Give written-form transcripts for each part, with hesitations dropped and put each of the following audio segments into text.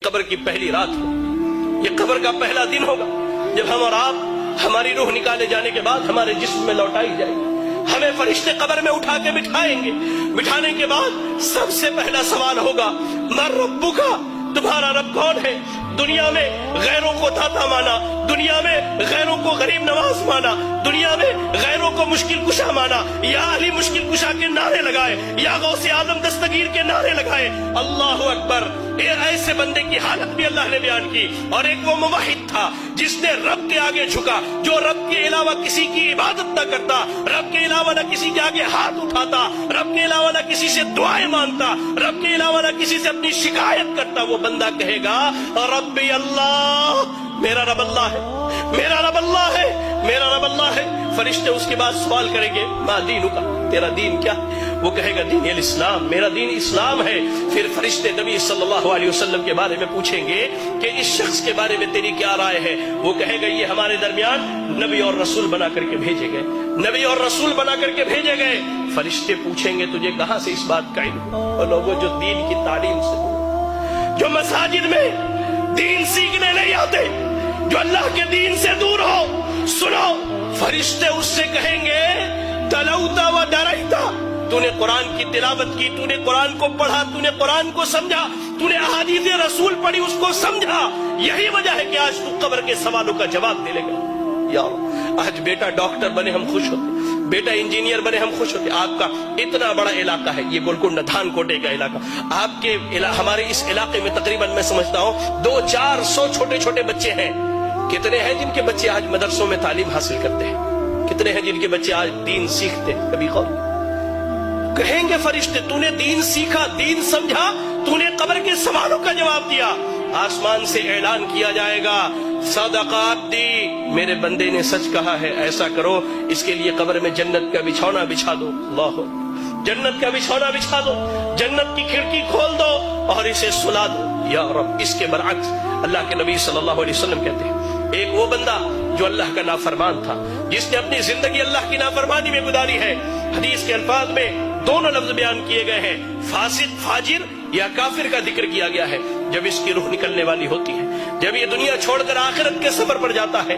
कब्र की पहली रात हो, ये कब्र का पहला दिन होगा जब हम और आप हमारी रूह निकाले जाने के बाद हमारे जिस्म में लौटाई जाएगी। हमें फरिश्ते कब्र में उठा के बिठाएंगे। बिठाने के बाद सबसे पहला सवाल होगा, मर रब्बुका, तुम्हारा रब कौन है? दुनिया में गैरों को दाता माना, दुनिया में गैरों को गरीब नवाज माना, दुनिया में गैरों को मुश्किल कुशा माना, या अली मुश्किल कुशा के नारे लगाए, या गौसे आदम दस्तगीर के नारे लगाए। अल्लाह अकबर। ऐसे बंदे की हालत भी अल्लाह ने बयान की। और एक वो मुवाहिद था जिसने रब के आगे झुका, जो रब के अलावा किसी की इबादत न करता, रब के अलावा न किसी के आगे हाथ उठाता, रब के अलावा न किसी से दुआएं मांगता, रब के अलावा न किसी से अपनी शिकायत करता। वो बंदा कहेगा, रब्बी अल्लाह, मेरा रब अल्लाह है, मेरा रब अल्लाह है, मेरा रब अल्लाह है। फरिश्ते उसके बाद सवाल करेंगे, मा दीनुका, तेरा दीन क्या? वो कहेगा, दीन इस्लाम, मेरा दीन इस्लाम है। फिर फरिश्ते नबी सल्लल्लाहु अलैहि वसल्लम के बारे में पूछेंगे कि इस शख्स के बारे में तेरी क्या राय है? वो कहेगा, ये हमारे दरमियान नबी और रसूल बना करके भेजे गए, नबी और रसूल बना करके भेजे गए। फरिश्ते पूछेंगे, तुझे कहां से इस बात का इल्म? और लोगों जो दीन की तालीम से, जो मसाजिद में दीन सीखने नहीं आते, जो अल्लाह के दीन से दूर हो, सुनो, फरिश्ते उससे कहेंगे, तलौता व डरैता, तूने कुरान की तिलावत की, तूने कुरान को पढ़ा, तूने कुरान को समझा, तूने अहादीस रसूल पढ़ी, उसको समझा। यही वजह है कि आज तू कब्र के सवालों का जवाब दे लेगा। यार, आज बेटा डॉक्टर बने हम खुश होते, बेटा इंजीनियर बने हम खुश होते। आपका इतना बड़ा इलाका है, ये गोलकुंडा थानकोटे का इलाका, हमारे इस इलाके में तकरीबन मैं समझता हूँ 200-400 छोटे छोटे बच्चे हैं। कितने हैं जिनके बच्चे आज मदरसों में तालीम हासिल करते हैं? कितने हैं जिनके बच्चे आज दीन सीखते हैं? कभी कहेंगे फरिश्ते, तूने दीन सीखा, दीन समझा, तूने कब्र के सवालों का जवाब दिया। आसमान से ऐलान किया जाएगा, सदका दी, मेरे बंदे ने सच कहा है, ऐसा करो, इसके लिए कब्र में जन्नत का बिछौना बिछा दो। अल्लाह, जन्नत का बिछौना बिछा दो, जन्नत की खिड़की खोल दो और इसे सुला दो। या रब, इसके बरअक्स अल्लाह के नबी सल्लल्लाहु अलैहि वसल्लम कहते हैं, एक वो बंदा जो अल्लाह का नाफरमान था, जिसने अपनी जिंदगी अल्लाह की नाफरमानी में गुजारी है। हदीस के अल्फाज में दोनों लफ्ज बयान किए गए हैं, फासिक, फाजिर या काफिर का जिक्र किया गया है। जब इसकी रूह निकलने वाली होती है, जब ये दुनिया छोड़कर आखिरत के सफर पर जाता है,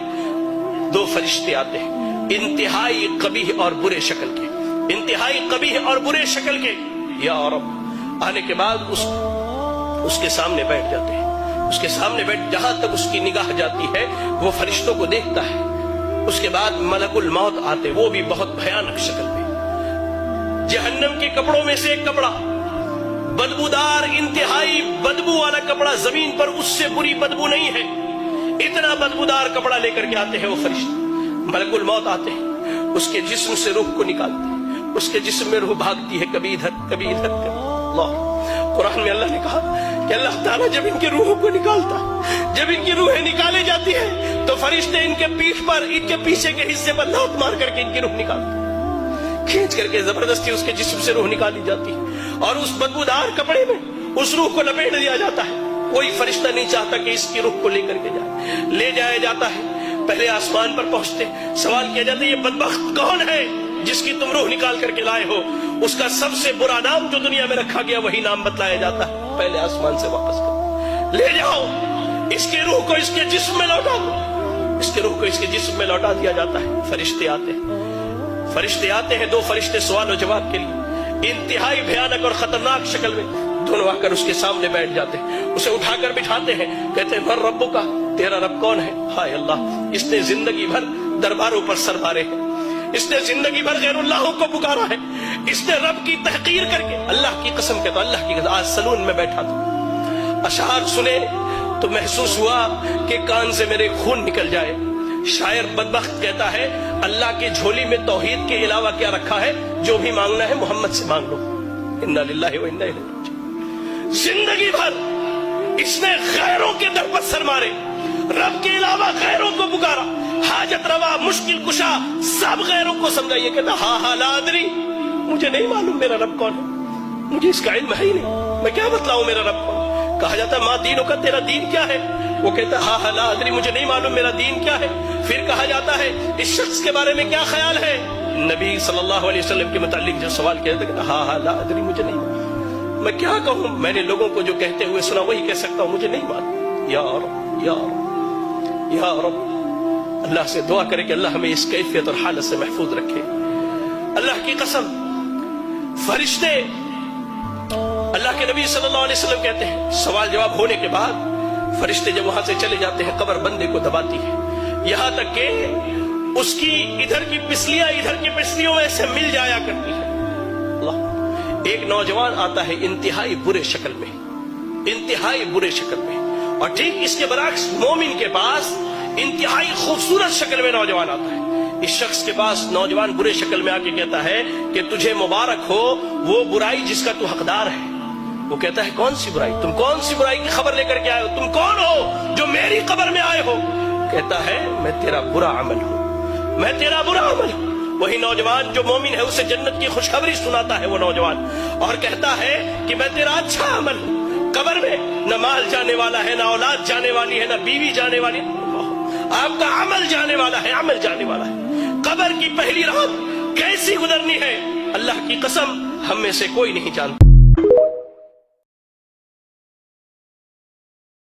दो फरिश्ते आते हैं, इंतहाई कबीह और बुरे शक्ल के, इंतहाई कबीह और बुरे शक्ल के। या रब, आने के बाद उसके सामने बैठ जाते हैं। उसके सामने बैठ, जहां तक उसकी निगाह जाती है वो फरिश्तों को देखता है। उसके बाद मलकुल मौत आते, वो भी बहुत भयानक शक्ल में, जहन्नम के कपड़ों में से एक कपड़ा, बदबूदार, इंतहाई बदबू वाला कपड़ा, जमीन पर उससे बुरी बदबू नहीं है, इतना बदबूदार कपड़ा लेकर के आते हैं वो फरिश्ते। मलकुल मौत आते हैं, उसके जिस्म से रूह को निकालते हैं, उसके जिस्म में रूह भागती है, कभी इधर कभी इधर। अल्लाह, कुरान में अल्लाह ने कहा कि अल्लाह ताला जब इनकी रूहों को निकालता है, जब इनकी रूहें निकाली जाती है, तो फरिश्ते इनके पीठ पर, इनके पीछे के हिस्से पर लात मार करके इनकी रूह निकालते हैं, खींच करके जबरदस्ती उसके जिस्म से रूह निकाली जाती है और उस बदबूदार कपड़े में उस रूह को लपेट दिया जाता है। कोई फरिश्ता नहीं चाहता कि इसकी रूह को लेकर के जाए, ले जाया जाता है। पहले आसमान पर पहुंचते सवाल किया जाता है, ये बदबख्त कौन है जिसकी तुम रूह निकाल करके लाए हो? उसका सबसे बुरा नाम जो दुनिया में रखा गया वही नाम बतलाया जाता है। पहले आसमान से वापस करो, ले जाओ इसके रूह को, इसके जिस्म में लौटा दो। इसके रूह को इसके जिस्म में लौटा दिया जाता है। फरिश्ते आते हैं, फरिश्ते आते हैं, दो फरिश्ते सवाल और जवाब के लिए, इंतहाई भयानक और खतरनाक शक्ल में दोनों आकर उसके सामने बैठ जाते हैं, उसे उठाकर बिठाते हैं, कहते हैं, मर रब्बुका, तेरा रब कौन है? हाय अल्लाह, इसने जिंदगी भर दरबारों पर सर मारे हैं, इसने जिंदगी भर गैरुल्लाहों को पुकारा है, इसने रब की तहकीर करके, अल्लाह की कसम कहता, अल्लाह की कसम, आज सलून में बैठा था, अशआर सुने तो महसूस हुआ कि कान से मेरे खून निकल जाए। शायर बदबख्त कहता है, अल्लाह की झोली में तौहीद के अलावा क्या रखा है? जो भी मांगना है मोहम्मद से मांग लो। इन्ना लिल्लाहि व इन्ना इलैहि राजिऊन। जिंदगी भर इसने गैरों के दर पर सर मारे, रब के अलावा गैरों को पुकारा, हाजत रवा, मुश्किल कुशा, सब गैरों को समझाइए। कहता, हा ला अदरी, मुझे नहीं मालूम मेरा रब कौन है, मुझे इसका इल्म है ही नहीं, मैं क्या बतलाऊं मेरा रब कौन? कहा जाता, माँ दीनों का, तेरा दीन क्या है? वो कहता, हा ला अदरी, मुझे नहीं मालूम मेरा दीन क्या है। फिर कहा जाता है, इस शख्स के बारे में क्या ख्याल है? नबी सल्लल्लाहु अलैहि वसल्लम के मुतालिक जो सवाल किया था, हा ला अदरी, मुझे नहीं मालूम। میں کیا کہوں؟ میں نے لوگوں کو جو کہتے ہوئے سنا وہی کہہ سکتا ہوں، مجھے نہیں معلوم۔ یا رب یا رب یا رب، اللہ سے دعا کرے کہ اللہ ہمیں اس کیفیت اور حالت سے محفوظ رکھے۔ اللہ کی قسم، فرشتے، اللہ کے نبی صلی اللہ علیہ وسلم کہتے ہیں سوال جواب ہونے کے بعد فرشتے جب وہاں سے چلے جاتے ہیں قبر بندے کو دباتی ہے، یہاں تک کہ اس کی ادھر کی پسلیاں ادھر کی پسلیوں میں سے مل جایا کرتی ہے۔ اللہ، ایک نوجوان آتا ہے انتہائی برے شکل میں، انتہائی برے شکل میں، اور ٹھیک اس کے برعکس مومن کے پاس انتہائی خوبصورت شکل میں نوجوان آتا ہے۔ اس شخص کے پاس نوجوان برے شکل میں آ کے کہتا ہے کہ تجھے مبارک ہو وہ برائی جس کا تو حقدار ہے۔ وہ کہتا ہے کون سی برائی؟ تم کون سی برائی کی خبر لے کر کے آئے ہو؟ تم کون ہو جو میری قبر میں آئے ہو؟ کہتا ہے میں تیرا برا عمل ہوں، میں تیرا برا عمل ہوں۔ وہی نوجوان جو مومن ہے اسے جنت کی خوشخبری سناتا ہے وہ نوجوان، اور کہتا ہے کہ میں تیرا اچھا عمل ہوں۔ قبر میں نہ مال جانے والا ہے، نہ اولاد جانے والی ہے، نہ بیوی جانے والی ہے، آپ کا عمل جانے والا ہے، عمل جانے والا ہے۔ قبر کی پہلی رات کیسی گزرنی ہے اللہ کی قسم ہم میں سے کوئی نہیں جانتا۔